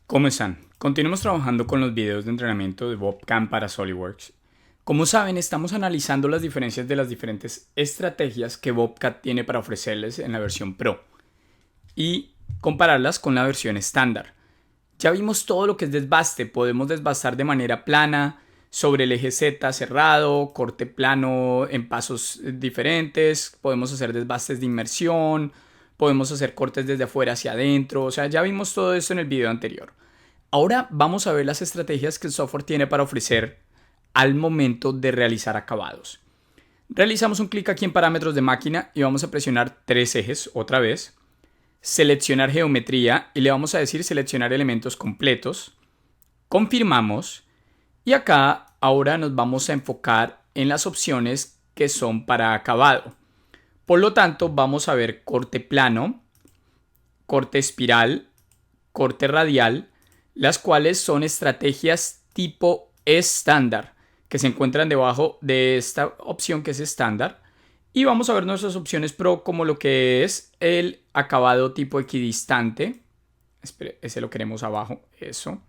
¿Cómo están? Continuamos trabajando con los videos de entrenamiento de Bobcam para SolidWorks. Como saben, estamos analizando las diferencias de las diferentes estrategias que Bobcat tiene para ofrecerles en la versión Pro y compararlas con la versión estándar. Ya vimos todo lo que es desbaste. Podemos desbastar de manera plana, sobre el eje Z cerrado, corte plano en pasos diferentes, podemos hacer desbastes de inmersión, podemos hacer cortes desde afuera hacia adentro. O sea, ya vimos todo esto en el video anterior. Ahora vamos a ver las estrategias que el software tiene para ofrecer al momento de realizar acabados. Realizamos un clic aquí en parámetros de máquina y vamos a presionar tres ejes otra vez. Seleccionar geometría y le vamos a decir seleccionar elementos completos. Confirmamos y acá ahora nos vamos a enfocar en las opciones que son para acabado. Por lo tanto, vamos a ver corte plano, corte espiral, corte radial, las cuales son estrategias tipo estándar, que se encuentran debajo de esta opción que es estándar. Y vamos a ver nuestras opciones Pro como lo que es el acabado tipo equidistante. Espere, ese lo queremos abajo, eso.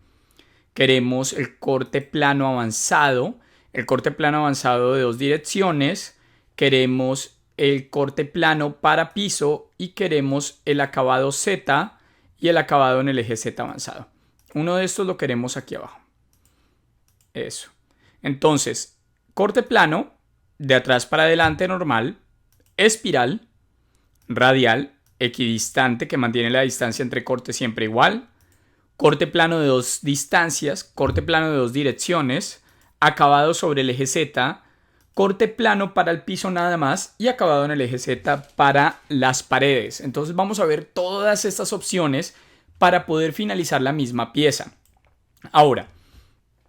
Queremos el corte plano avanzado, el corte plano avanzado de dos direcciones. Queremos el corte plano para piso y queremos el acabado Z y el acabado en el eje Z avanzado. Uno de estos lo queremos aquí abajo. Eso. Entonces, corte plano, de atrás para adelante normal, espiral, radial, equidistante que mantiene la distancia entre cortes siempre igual, corte plano de dos distancias, corte plano de dos direcciones, acabado sobre el eje Z, corte plano para el piso nada más y acabado en el eje Z para las paredes. Entonces vamos a ver todas estas opciones para poder finalizar la misma pieza. Ahora,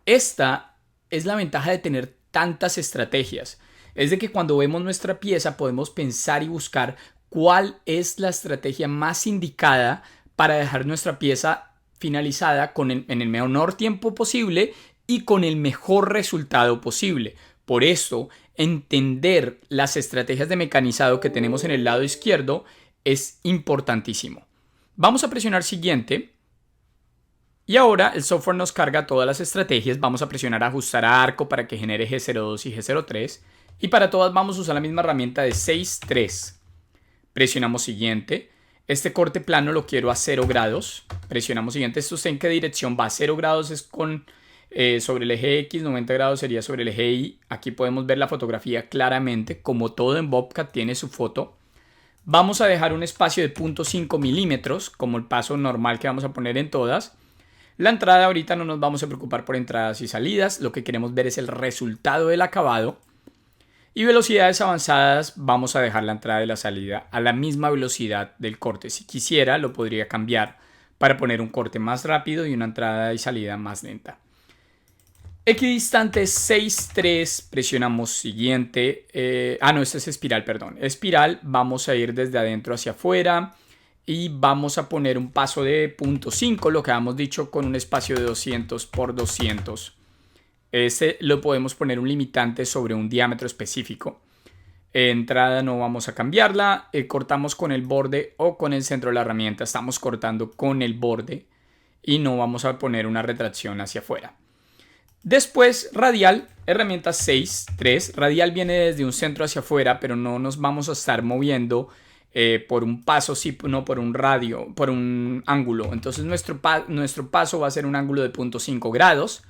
esta es la ventaja de tener tantas estrategias. Es de que cuando vemos nuestra pieza podemos pensar y buscar cuál es la estrategia más indicada para dejar nuestra pieza finalizada en el menor tiempo posible y con el mejor resultado posible. Por esto, entender las estrategias de mecanizado que tenemos en el lado izquierdo es importantísimo. Vamos a presionar siguiente. Y ahora el software nos carga todas las estrategias. Vamos a presionar ajustar a arco para que genere G02 y G03. Y para todas vamos a usar la misma herramienta de 6-3. Presionamos siguiente. Este corte plano lo quiero a 0 grados. Presionamos siguiente. ¿Esto en qué dirección va? 0 grados es con sobre el eje X, 90 grados sería sobre el eje Y. Aquí podemos ver la fotografía claramente. Como todo en Bobcat tiene su foto. Vamos a dejar un espacio de 0.5 milímetros, como el paso normal que vamos a poner en todas. La entrada ahorita no nos vamos a preocupar por entradas y salidas. Lo que queremos ver es el resultado del acabado. Y velocidades avanzadas, vamos a dejar la entrada y la salida a la misma velocidad del corte. Si quisiera, lo podría cambiar para poner un corte más rápido y una entrada y salida más lenta. Equidistante 6-3, presionamos siguiente. No, este es espiral, perdón. Espiral, vamos a ir desde adentro hacia afuera y vamos a poner un paso de 0.5, lo que habíamos dicho, con un espacio de 200 por 200. Este lo podemos poner un limitante sobre un diámetro específico. Entrada no vamos a cambiarla. Cortamos con el borde o con el centro de la herramienta. Estamos cortando con el borde y no vamos a poner una retracción hacia afuera. Después radial, herramienta 6-3. Radial viene desde un centro hacia afuera, pero no nos vamos a estar moviendo por un paso, sino por un radio, por un ángulo. Entonces nuestro paso va a ser un ángulo de 0.5 grados.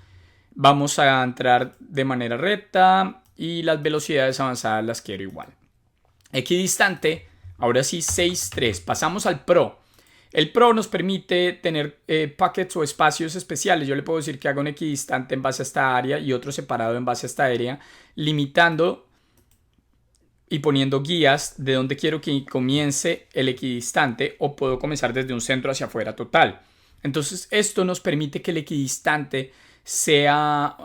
Vamos a entrar de manera recta y las velocidades avanzadas las quiero igual. Equidistante, ahora sí 6-3. Pasamos al Pro. El Pro nos permite tener packets o espacios especiales. Yo le puedo decir que haga un equidistante en base a esta área y otro separado en base a esta área, limitando y poniendo guías de donde quiero que comience el equidistante, o puedo comenzar desde un centro hacia afuera total. Entonces esto nos permite que el equidistante sea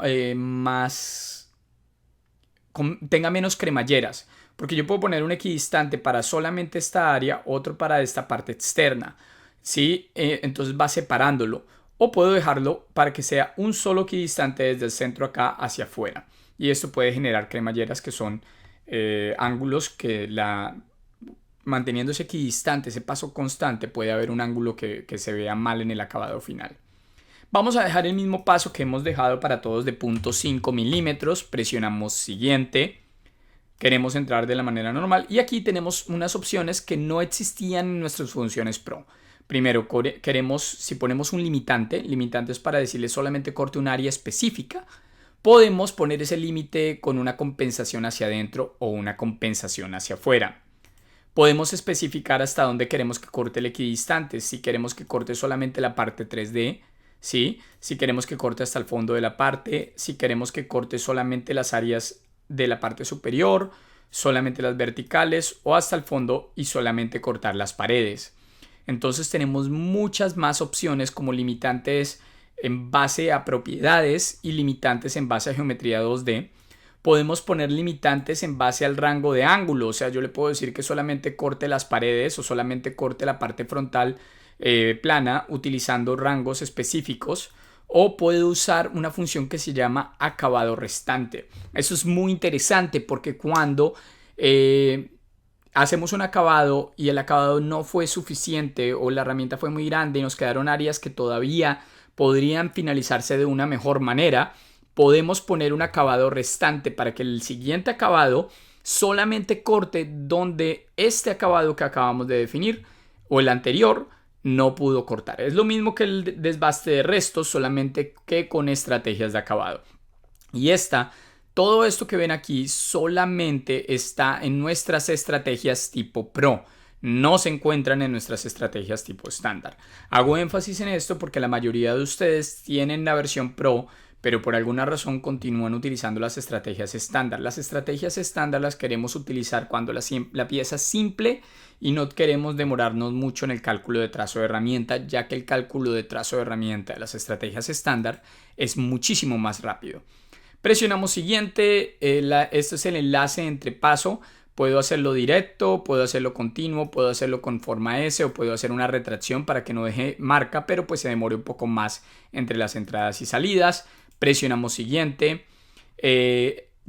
tenga menos cremalleras, porque yo puedo poner un equidistante para solamente esta área, otro para esta parte externa, ¿sí? Entonces va separándolo, o puedo dejarlo para que sea un solo equidistante desde el centro acá hacia afuera, y esto puede generar cremalleras que son ángulos que manteniéndose equidistante, ese paso constante, puede haber un ángulo que se vea mal en el acabado final. Vamos a dejar el mismo paso que hemos dejado para todos de 0.5 milímetros. Presionamos siguiente. Queremos entrar de la manera normal y aquí tenemos unas opciones que no existían en nuestras funciones Pro. Primero, queremos, si ponemos un limitante es para decirle solamente corte un área específica, podemos poner ese límite con una compensación hacia adentro o una compensación hacia afuera. Podemos especificar hasta dónde queremos que corte el equidistante, si queremos que corte solamente la parte 3D, ¿sí? Si queremos que corte hasta el fondo de la parte, si queremos que corte solamente las áreas de la parte superior, solamente las verticales o hasta el fondo y solamente cortar las paredes. Entonces tenemos muchas más opciones como limitantes en base a propiedades y limitantes en base a geometría 2D. Podemos poner limitantes en base al rango de ángulo, o sea, yo le puedo decir que solamente corte las paredes o solamente corte la parte frontal plana utilizando rangos específicos. O puedo usar una función que se llama acabado restante. Eso es muy interesante porque cuando hacemos un acabado y el acabado no fue suficiente o la herramienta fue muy grande y nos quedaron áreas que todavía podrían finalizarse de una mejor manera, podemos poner un acabado restante para que el siguiente acabado solamente corte donde este acabado que acabamos de definir o el anterior no pudo cortar. Es lo mismo que el desbaste de restos, solamente que con estrategias de acabado. Y todo esto que ven aquí solamente está en nuestras estrategias tipo Pro. No se encuentran en nuestras estrategias tipo estándar. Hago énfasis en esto porque la mayoría de ustedes tienen la versión Pro, pero por alguna razón continúan utilizando las estrategias estándar. Las estrategias estándar las queremos utilizar cuando la pieza es simple y no queremos demorarnos mucho en el cálculo de trazo de herramienta, ya que el cálculo de trazo de herramienta de las estrategias estándar es muchísimo más rápido. Presionamos siguiente. Este es el enlace entre paso. Puedo hacerlo directo, puedo hacerlo continuo, puedo hacerlo con forma S o puedo hacer una retracción para que no deje marca, pero pues se demore un poco más entre las entradas y salidas. Presionamos siguiente.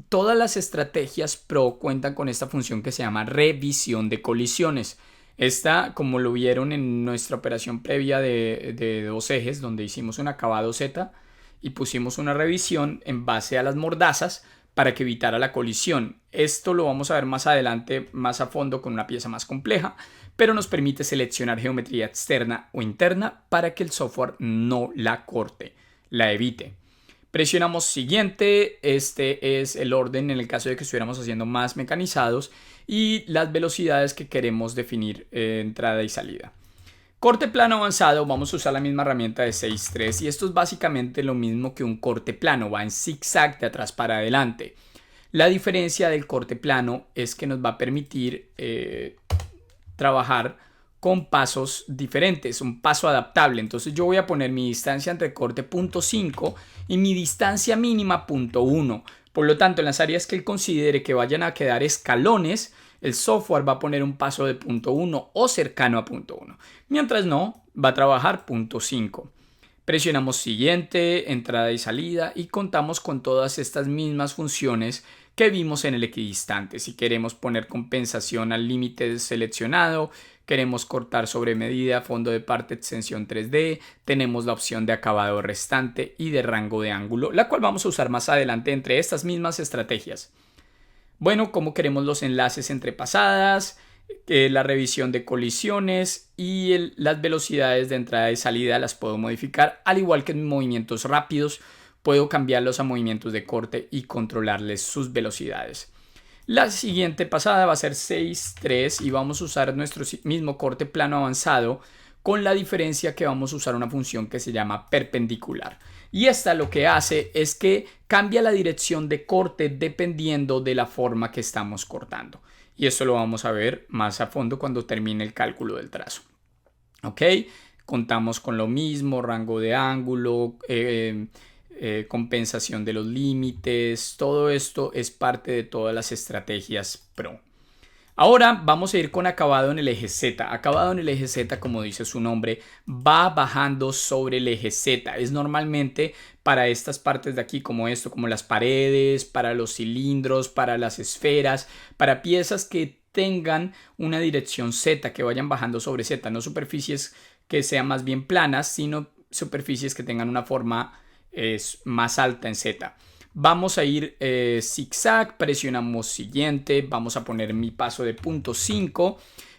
Todas las estrategias Pro cuentan con esta función que se llama revisión de colisiones. Esta, como lo vieron en nuestra operación previa de dos ejes, donde hicimos un acabado Z y pusimos una revisión en base a las mordazas para que evitara la colisión. Esto lo vamos a ver más adelante, más a fondo, con una pieza más compleja, pero nos permite seleccionar geometría externa o interna para que el software no la corte, la evite. Presionamos siguiente. Este es el orden en el caso de que estuviéramos haciendo más mecanizados y las velocidades que queremos definir entrada y salida. Corte plano avanzado, vamos a usar la misma herramienta de 6.3 y esto es básicamente lo mismo que un corte plano, va en zigzag de atrás para adelante. La diferencia del corte plano es que nos va a permitir trabajar con pasos diferentes, un paso adaptable. Entonces yo voy a poner mi distancia entre corte 0.5 y mi distancia mínima 0.1. Por lo tanto, en las áreas que él considere que vayan a quedar escalones, el software va a poner un paso de 0.1 o cercano a 0.1. Mientras no, va a trabajar 0.5. Presionamos siguiente, entrada y salida y contamos con todas estas mismas funciones que vimos en el equidistante. Si queremos poner compensación al límite seleccionado, queremos cortar sobre medida, fondo de parte, extensión 3D, tenemos la opción de acabado restante y de rango de ángulo, la cual vamos a usar más adelante entre estas mismas estrategias. Bueno, como queremos los enlaces entre pasadas, la revisión de colisiones y las velocidades de entrada y salida las puedo modificar, al igual que en movimientos rápidos puedo cambiarlos a movimientos de corte y controlarles sus velocidades. La siguiente pasada va a ser 6.3 y vamos a usar nuestro mismo corte plano avanzado, con la diferencia que vamos a usar una función que se llama perpendicular. Y esta lo que hace es que cambia la dirección de corte dependiendo de la forma que estamos cortando. Y esto lo vamos a ver más a fondo cuando termine el cálculo del trazo. ¿Ok? Contamos con lo mismo, rango de ángulo, compensación de los límites. Todo esto es parte de todas las estrategias Pro. Ahora vamos a ir con acabado en el eje Z. Acabado en el eje Z, como dice su nombre, va bajando sobre el eje Z. Es normalmente para estas partes de aquí, como esto, como las paredes, para los cilindros, para las esferas, para piezas que tengan una dirección Z, que vayan bajando sobre Z, no superficies que sean más bien planas, sino superficies que tengan una forma más alta en Z. Vamos a ir zigzag, presionamos siguiente, vamos a poner mi paso de 0.5,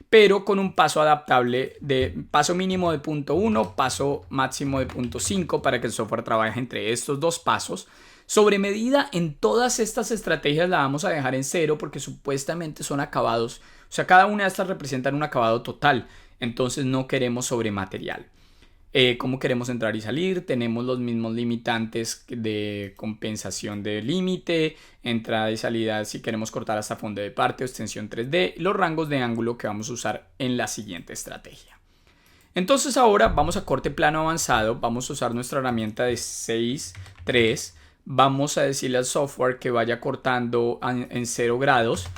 pero con un paso adaptable de paso mínimo de 0.1, paso máximo de 0.5 para que el software trabaje entre estos dos pasos. Sobre medida en todas estas estrategias la vamos a dejar en 0 porque supuestamente son acabados. O sea, cada una de estas representan un acabado total. Entonces no queremos sobre material. ¿Cómo queremos entrar y salir? Tenemos los mismos limitantes de compensación de límite, entrada y salida si queremos cortar hasta fondo de parte o extensión 3D, y los rangos de ángulo que vamos a usar en la siguiente estrategia. Entonces ahora vamos a corte plano avanzado, vamos a usar nuestra herramienta de 6.3, vamos a decirle al software que vaya cortando en 0 grados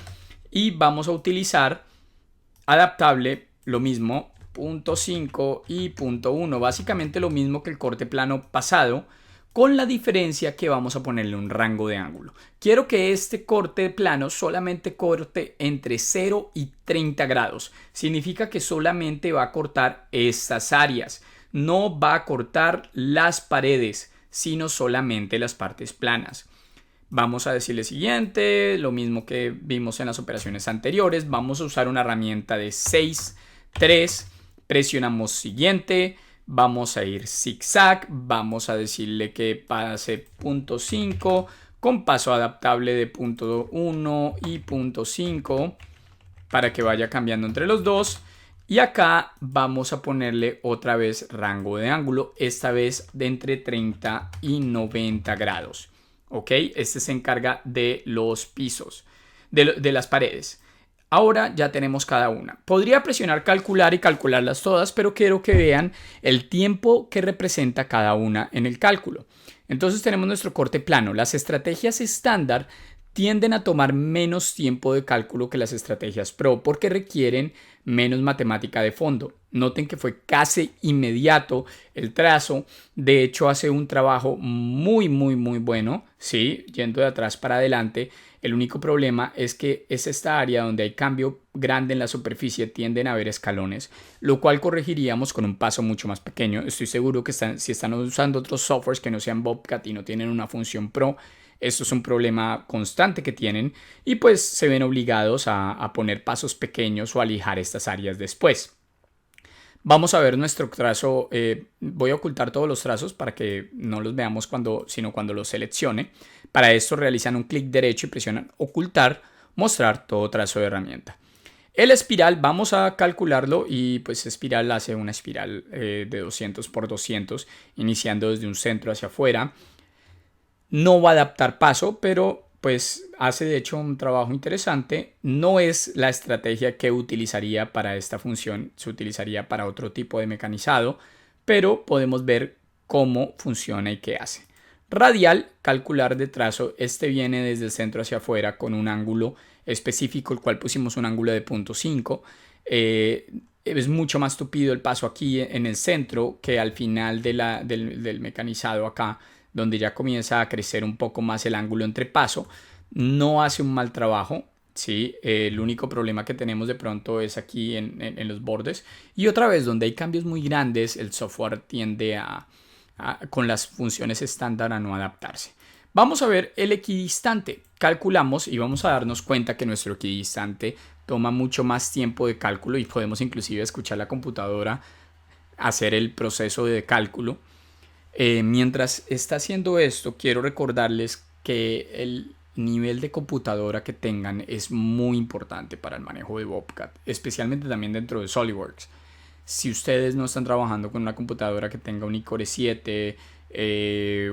y vamos a utilizar adaptable, lo mismo, 0.5 y 0.1, básicamente lo mismo que el corte plano pasado, con la diferencia que vamos a ponerle un rango de ángulo. Quiero que este corte plano solamente corte entre 0 y 30 grados. Significa que solamente va a cortar estas áreas. No va a cortar las paredes, sino solamente las partes planas. Vamos a decirle siguiente, lo mismo que vimos en las operaciones anteriores. Vamos a usar una herramienta de 6.3. Presionamos siguiente, vamos a ir zigzag, vamos a decirle que pase 0.5 con paso adaptable de 0.1 y 0.5 para que vaya cambiando entre los dos. Y acá vamos a ponerle otra vez rango de ángulo, esta vez de entre 30 y 90 grados. ¿Ok? Este se encarga de los pisos, de las paredes. Ahora ya tenemos cada una. Podría presionar calcular y calcularlas todas, pero quiero que vean el tiempo que representa cada una en el cálculo. Entonces tenemos nuestro corte plano. Las estrategias estándar tienden a tomar menos tiempo de cálculo que las estrategias Pro porque requieren menos matemática de fondo. Noten que fue casi inmediato el trazo. De hecho, hace un trabajo muy bueno, ¿sí? Yendo de atrás para adelante. El único problema es que es esta área donde hay cambio grande en la superficie, tienden a haber escalones, lo cual corregiríamos con un paso mucho más pequeño. Estoy seguro que si están usando otros softwares que no sean Bobcat y no tienen una función Pro, esto es un problema constante que tienen y pues se ven obligados a poner pasos pequeños o a lijar estas áreas después. Vamos a ver nuestro trazo. Voy a ocultar todos los trazos para que no los veamos sino cuando los seleccione. Para esto realizan un clic derecho y presionan ocultar, mostrar todo trazo de herramienta. El espiral vamos a calcularlo y pues espiral hace una espiral de 200 por 200 iniciando desde un centro hacia afuera. No va a adaptar paso, pero pues hace de hecho un trabajo interesante. No es la estrategia que utilizaría para esta función, se utilizaría para otro tipo de mecanizado, pero podemos ver cómo funciona y qué hace. Radial, calcular de trazo, este viene desde el centro hacia afuera con un ángulo específico, el cual pusimos un ángulo de 0.5. Es mucho más tupido el paso aquí en el centro que al final del mecanizado acá, donde ya comienza a crecer un poco más el ángulo entre paso. No hace un mal trabajo, ¿sí? El único problema que tenemos de pronto es aquí en los bordes. Y otra vez, donde hay cambios muy grandes, el software tiende con las funciones estándar a no adaptarse. Vamos a ver el equidistante. Calculamos y vamos a darnos cuenta que nuestro equidistante toma mucho más tiempo de cálculo y podemos inclusive escuchar la computadora hacer el proceso de cálculo. Mientras está haciendo esto, quiero recordarles que el nivel de computadora que tengan es muy importante para el manejo de Bobcat, especialmente también dentro de SolidWorks. Si ustedes no están trabajando con una computadora que tenga un iCore 7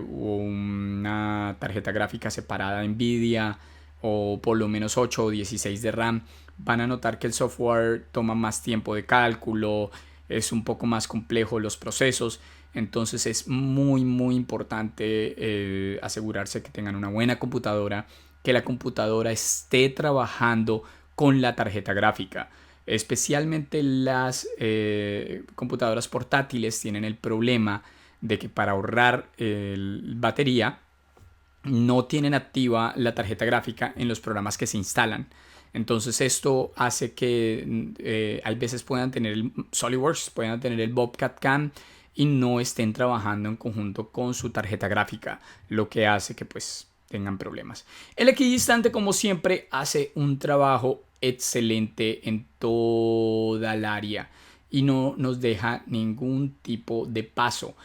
o una tarjeta gráfica separada de NVIDIA o por lo menos 8 o 16 de RAM, van a notar que el software toma más tiempo de cálculo, es un poco más complejo los procesos. Entonces es muy importante asegurarse que tengan una buena computadora, que la computadora esté trabajando con la tarjeta gráfica. Especialmente las computadoras portátiles tienen el problema de que para ahorrar batería no tienen activa la tarjeta gráfica en los programas que se instalan. Entonces esto hace que hay veces puedan tener el SolidWorks, puedan tener el Bobcat Cam, y no estén trabajando en conjunto con su tarjeta gráfica, lo que hace que pues tengan problemas. El equidistante, como siempre, hace un trabajo excelente en toda el área y no nos deja ningún tipo de paso.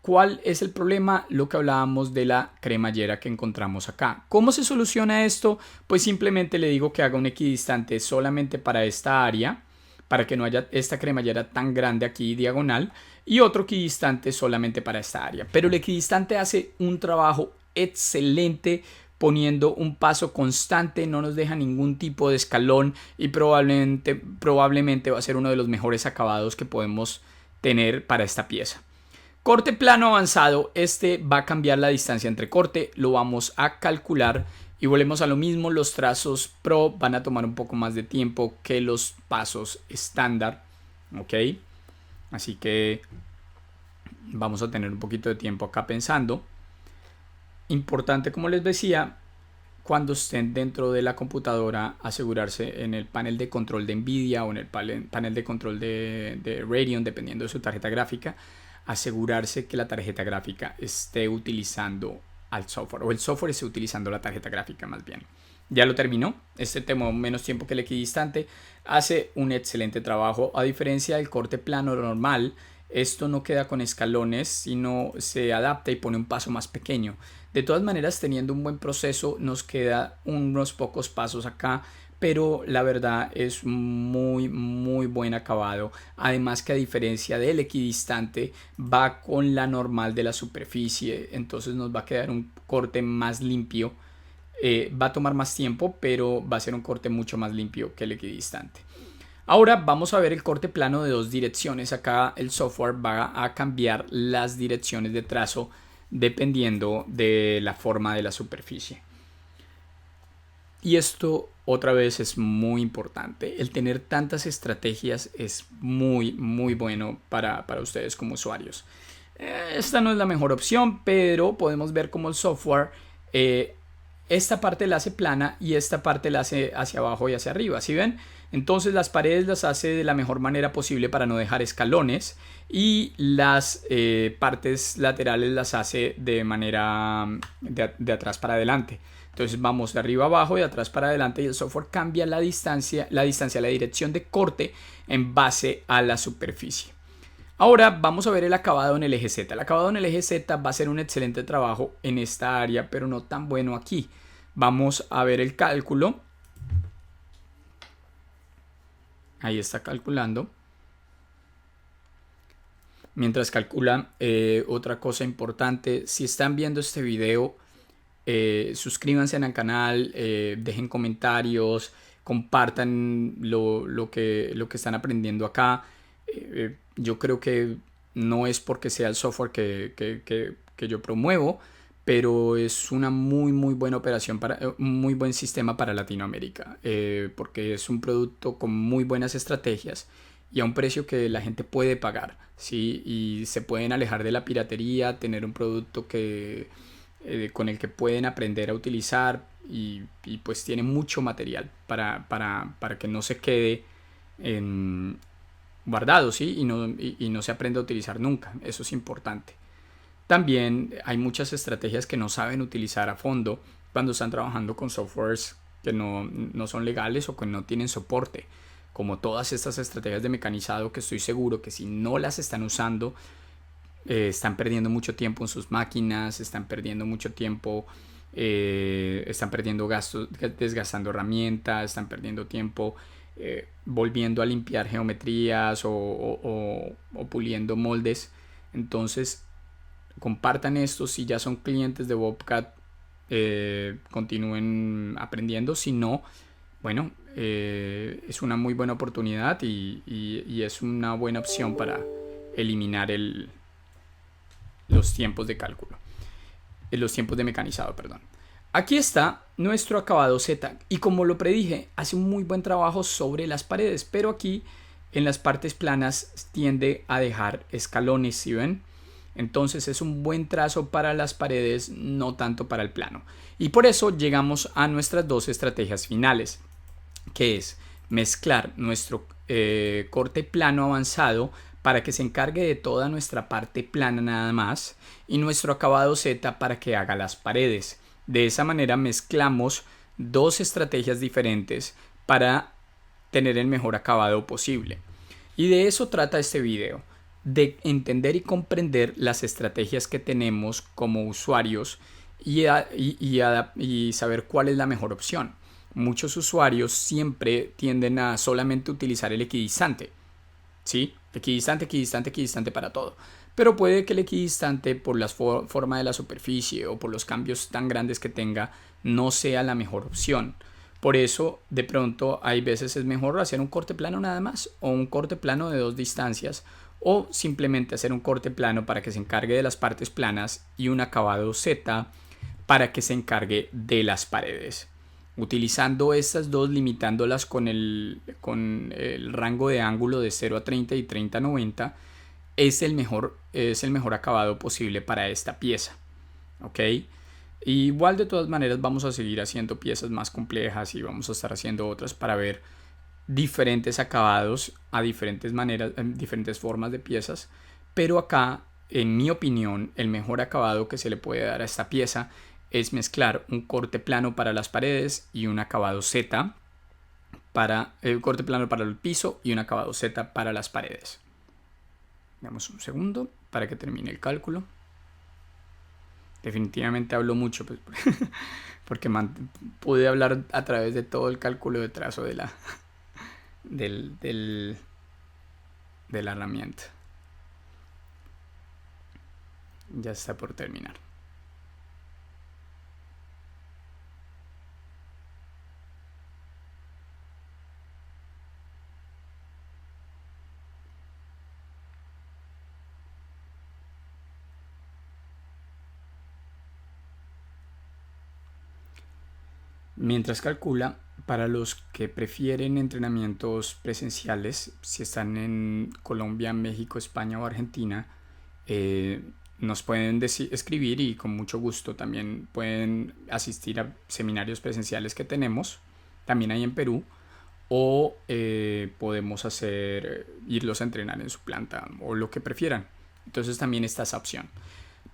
¿Cuál es el problema? Lo que hablábamos de la cremallera que encontramos acá. ¿Cómo se soluciona esto? Pues simplemente le digo que haga un equidistante solamente para esta área, para que no haya esta cremallera tan grande aquí diagonal, y otro equidistante solamente para esta área. Pero el equidistante hace un trabajo excelente poniendo un paso constante, no nos deja ningún tipo de escalón y probablemente va a ser uno de los mejores acabados que podemos tener para esta pieza. Corte plano avanzado, este va a cambiar la distancia entre corte, lo vamos a calcular y volvemos a lo mismo. Los trazos pro van a tomar un poco más de tiempo que los pasos estándar, ¿ok? Así que vamos a tener un poquito de tiempo acá pensando. Importante, como les decía, cuando estén dentro de la computadora, asegurarse en el panel de control de Nvidia o en el panel de control de Radeon, dependiendo de su tarjeta gráfica, asegurarse que la tarjeta gráfica esté utilizando al software o el software esté utilizando la tarjeta gráfica más bien. Ya lo terminó, este tomó menos tiempo que el equidistante, hace un excelente trabajo. A diferencia del corte plano normal, esto no queda con escalones, sino se adapta y pone un paso más pequeño. De todas maneras, teniendo un buen proceso, nos queda unos pocos pasos acá, pero la verdad es muy buen acabado. Además que a diferencia del equidistante, va con la normal de la superficie, entonces nos va a quedar un corte más limpio. Va a tomar más tiempo, pero va a ser un corte mucho más limpio que el equidistante. Ahora vamos a ver el corte plano de dos direcciones. Acá el software va a cambiar las direcciones de trazo dependiendo de la forma de la superficie. Y esto otra vez es muy importante. El tener tantas estrategias es muy bueno para ustedes como usuarios. Esta no es la mejor opción, pero podemos ver cómo el software esta parte la hace plana y esta parte la hace hacia abajo y hacia arriba. ¿Sí ven? Entonces las paredes las hace de la mejor manera posible para no dejar escalones y las partes laterales las hace de manera de atrás para adelante. Entonces vamos de arriba abajo y de atrás para adelante y el software cambia la distancia, la dirección de corte en base a la superficie. Ahora vamos a ver el acabado en el eje Z. El acabado en el eje Z va a ser un excelente trabajo en esta área, pero no tan bueno aquí. Vamos a ver el cálculo. Ahí está calculando. Mientras calcula, otra cosa importante, si están viendo este video, suscríbanse al canal, dejen comentarios, compartan lo que están aprendiendo acá. Yo creo que no es porque sea el software que yo promuevo, pero es una muy buena operación, muy buen sistema para Latinoamérica, porque es un producto con muy buenas estrategias y a un precio que la gente puede pagar, ¿sí? Y se pueden alejar de la piratería, tener un producto con el que pueden aprender a utilizar y pues tiene mucho material para que no se quede guardado, ¿sí? Y no se aprende a utilizar nunca. Eso es importante. También hay muchas estrategias que no saben utilizar a fondo cuando están trabajando con softwares que no son legales o que no tienen soporte, como todas estas estrategias de mecanizado que estoy seguro que si no las están usando, están perdiendo mucho tiempo en sus máquinas, están perdiendo mucho tiempo, están perdiendo gastos, desgastando herramientas, están perdiendo tiempo volviendo a limpiar geometrías o puliendo moldes. Entonces compartan esto. Si ya son clientes de Bobcat, continúen aprendiendo. Si no, bueno, es una muy buena oportunidad y es una buena opción para eliminar los tiempos de cálculo, los tiempos de mecanizado, perdón. Aquí está nuestro acabado Z y como lo predije, hace un muy buen trabajo sobre las paredes, pero aquí en las partes planas tiende a dejar escalones, ¿sí ven? Entonces es un buen trazo para las paredes, no tanto para el plano. Y por eso llegamos a nuestras dos estrategias finales, que es mezclar nuestro corte plano avanzado para que se encargue de toda nuestra parte plana nada más, y nuestro acabado Z para que haga las paredes. De esa manera mezclamos dos estrategias diferentes para tener el mejor acabado posible. Y de eso trata este video, de entender y comprender las estrategias que tenemos como usuarios y saber cuál es la mejor opción. Muchos usuarios siempre tienden a solamente utilizar el equidistante, ¿sí? Equidistante, equidistante, equidistante para todo. Pero puede que el equidistante, por la forma de la superficie o por los cambios tan grandes que tenga, no sea la mejor opción. Por eso, de pronto, hay veces es mejor hacer un corte plano nada más, o un corte plano de dos distancias, o simplemente hacer un corte plano para que se encargue de las partes planas y un acabado Z para que se encargue de las paredes. Utilizando estas dos, limitándolas con el rango de ángulo de 0 a 30 y 30 a 90, es el mejor acabado posible para esta pieza. ¿Ok? Igual de todas maneras vamos a seguir haciendo piezas más complejas y vamos a estar haciendo otras para ver diferentes acabados a diferentes maneras, diferentes formas de piezas. Pero acá, en mi opinión, el mejor acabado que se le puede dar a esta pieza es mezclar un corte plano para las paredes y un acabado Z para el corte plano para el piso y un acabado Z para las paredes. Damos un segundo para que termine el cálculo. Definitivamente hablo mucho, pues, porque pude hablar a través de todo el cálculo de trazo de la herramienta. Ya está por terminar. Mientras calcula, para los que prefieren entrenamientos presenciales, si están en Colombia, México, España o Argentina, nos pueden escribir y con mucho gusto también pueden asistir a seminarios presenciales que tenemos, también hay en Perú, o podemos irlos a entrenar en su planta o lo que prefieran. Entonces también está esa opción.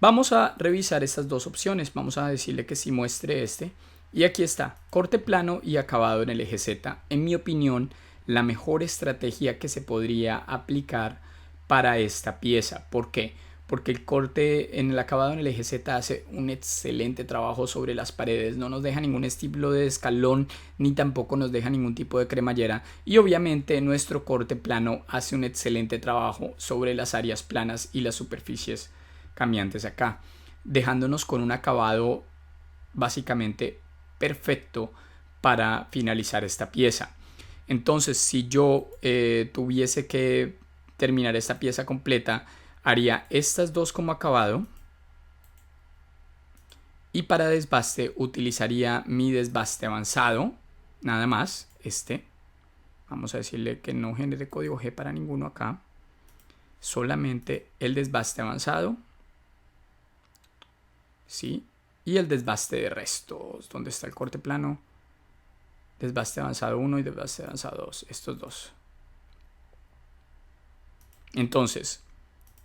Vamos a revisar estas dos opciones. Vamos a decirle que sí muestre este. Y aquí está, corte plano y acabado en el eje Z. En mi opinión, la mejor estrategia que se podría aplicar para esta pieza. ¿Por qué? Porque el corte en el acabado en el eje Z hace un excelente trabajo sobre las paredes. No nos deja ningún estilo de escalón, ni tampoco nos deja ningún tipo de cremallera. Y obviamente nuestro corte plano hace un excelente trabajo sobre las áreas planas y las superficies cambiantes acá, dejándonos con un acabado básicamente perfecto para finalizar esta pieza. Entonces, si yo tuviese que terminar esta pieza completa, haría estas dos como acabado y para desbaste utilizaría mi desbaste avanzado, nada más, vamos a decirle que no genere código G para ninguno acá, solamente el desbaste avanzado, ¿sí? Y el desbaste de restos, donde está el corte plano, desbaste avanzado 1 y desbaste avanzado 2, estos dos. Entonces,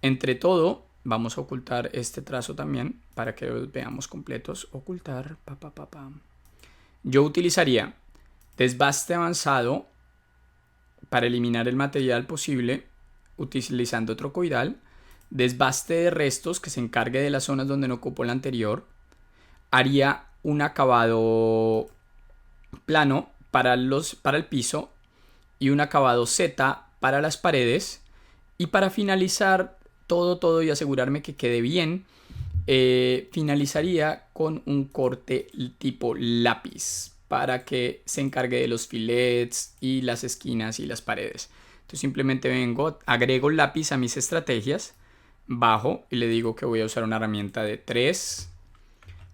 entre todo, vamos a ocultar este trazo también para que los veamos completos. Ocultar, Yo utilizaría desbaste avanzado para eliminar el material posible utilizando trocoidal, desbaste de restos que se encargue de las zonas donde no ocupó el anterior. Haría un acabado plano para el piso y un acabado Z para las paredes. Y para finalizar todo y asegurarme que quede bien, finalizaría con un corte tipo lápiz para que se encargue de los filets y las esquinas y las paredes. Entonces simplemente agrego lápiz a mis estrategias, bajo y le digo que voy a usar una herramienta de 3,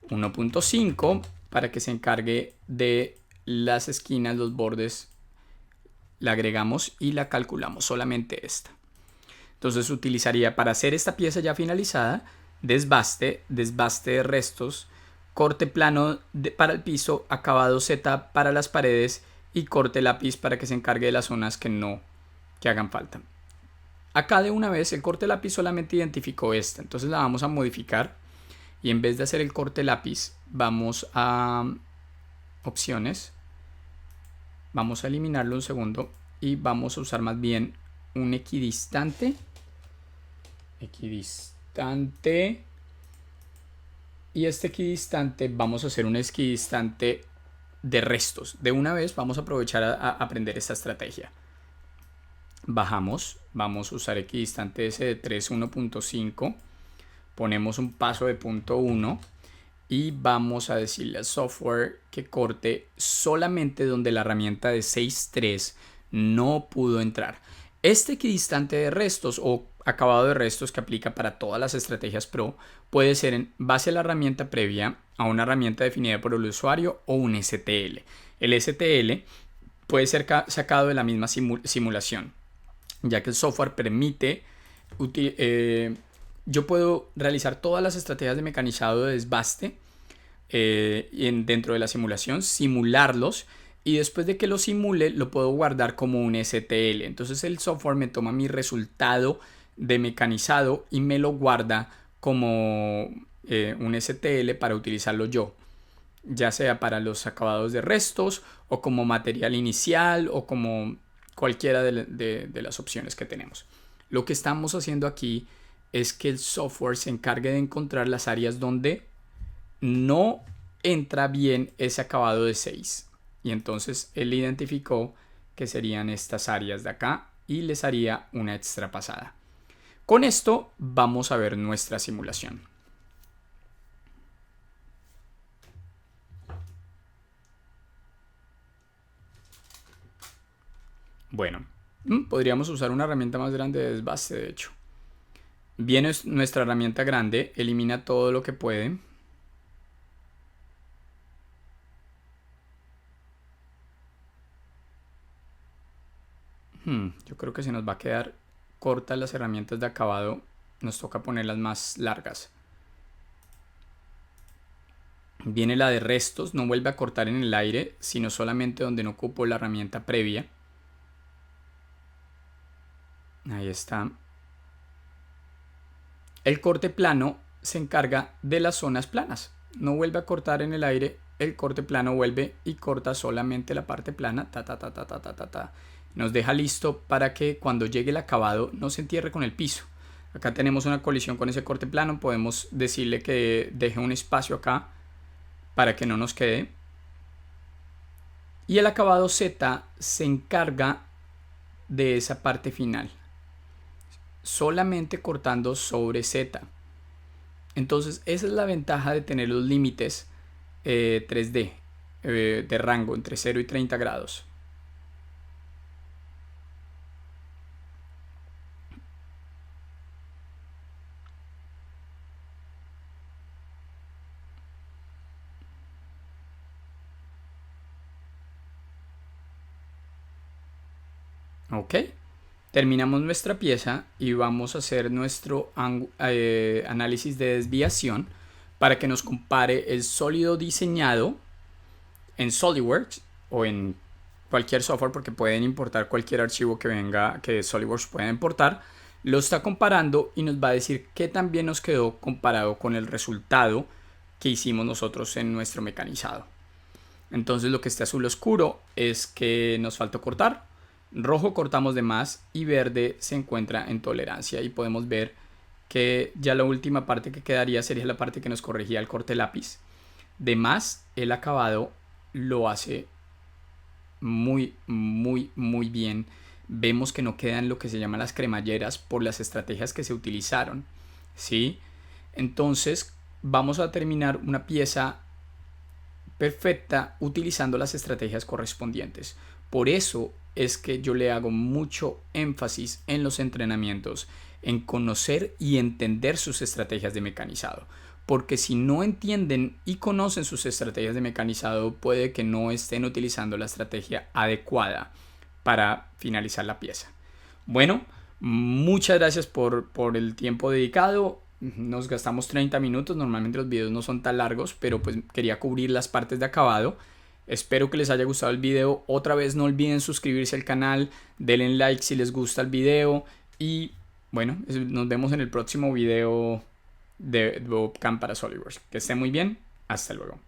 1.5 para que se encargue de las esquinas, los bordes. La agregamos y la calculamos, solamente esta. Entonces utilizaría para hacer esta pieza ya finalizada, desbaste de restos, corte plano para el piso, acabado Z para las paredes y corte lápiz para que se encargue de las zonas que hagan falta. Acá de una vez el corte lápiz solamente identificó esta, entonces la vamos a modificar y en vez de hacer el corte lápiz vamos a opciones, vamos a eliminarlo un segundo y vamos a usar más bien un equidistante, y este equidistante vamos a hacer un equidistante de restos. De una vez vamos a aprovechar a aprender esta estrategia. Bajamos, vamos a usar equidistante ese de 3.1.5, ponemos un paso de punto 1 y vamos a decirle al software que corte solamente donde la herramienta de 6.3 no pudo entrar. Este equidistante de restos o acabado de restos que aplica para todas las estrategias Pro puede ser en base a la herramienta previa, a una herramienta definida por el usuario o un STL. El STL puede ser sacado de la misma simulación, ya que el software permite yo puedo realizar todas las estrategias de mecanizado de desbaste dentro de la simulación, simularlos y después de que lo simule lo puedo guardar como un STL. Entonces el software me toma mi resultado de mecanizado y me lo guarda como un STL para utilizarlo yo, ya sea para los acabados de restos o como material inicial o como cualquiera de las opciones que tenemos. Lo que estamos haciendo aquí es que el software se encargue de encontrar las áreas donde no entra bien ese acabado de 6. Y entonces él identificó que serían estas áreas de acá y les haría una extra pasada. Con esto vamos a ver nuestra simulación. Bueno, podríamos usar una herramienta más grande de desbaste, de hecho. Viene nuestra herramienta grande, elimina todo lo que puede. Yo creo que se nos va a quedar cortas las herramientas de acabado. Nos toca ponerlas más largas. Viene la de restos, no vuelve a cortar en el aire, sino solamente donde no ocupo la herramienta previa. Ahí está. El corte plano se encarga de las zonas planas. No vuelve a cortar en el aire, el corte plano vuelve y corta solamente la parte plana. Nos deja listo para que cuando llegue el acabado no se entierre con el piso. Acá tenemos una colisión con ese corte plano. Podemos decirle que deje un espacio acá para que no nos quede. Y el acabado Z se encarga de esa parte final, solamente cortando sobre Z. Entonces esa es la ventaja de tener los límites 3D de rango entre 0 y 30 grados. Ok, terminamos nuestra pieza y vamos a hacer nuestro análisis de desviación para que nos compare el sólido diseñado en SolidWorks o en cualquier software, porque pueden importar cualquier archivo que venga que SolidWorks pueda importar. Lo está comparando y nos va a decir qué tan bien nos quedó comparado con el resultado que hicimos nosotros en nuestro mecanizado. Entonces lo que está azul oscuro es que nos faltó cortar, rojo cortamos de más y verde se encuentra en tolerancia, y podemos ver que ya la última parte que quedaría sería la parte que nos corregía el corte lápiz. De más, el acabado lo hace muy bien. Vemos que no quedan lo que se llaman las cremalleras por las estrategias que se utilizaron, ¿sí? Entonces vamos a terminar una pieza perfecta utilizando las estrategias correspondientes. Por eso es que yo le hago mucho énfasis en los entrenamientos, en conocer y entender sus estrategias de mecanizado. Porque si no entienden y conocen sus estrategias de mecanizado, puede que no estén utilizando la estrategia adecuada para finalizar la pieza. Bueno, muchas gracias por el tiempo dedicado. Nos gastamos 30 minutos, normalmente los videos no son tan largos, pero pues quería cubrir las partes de acabado. Espero que les haya gustado el video. Otra vez no olviden suscribirse al canal, denle like si les gusta el video y Bueno, nos vemos en el próximo video de Bobcam para SolidWorks. Que esté muy bien. Hasta luego.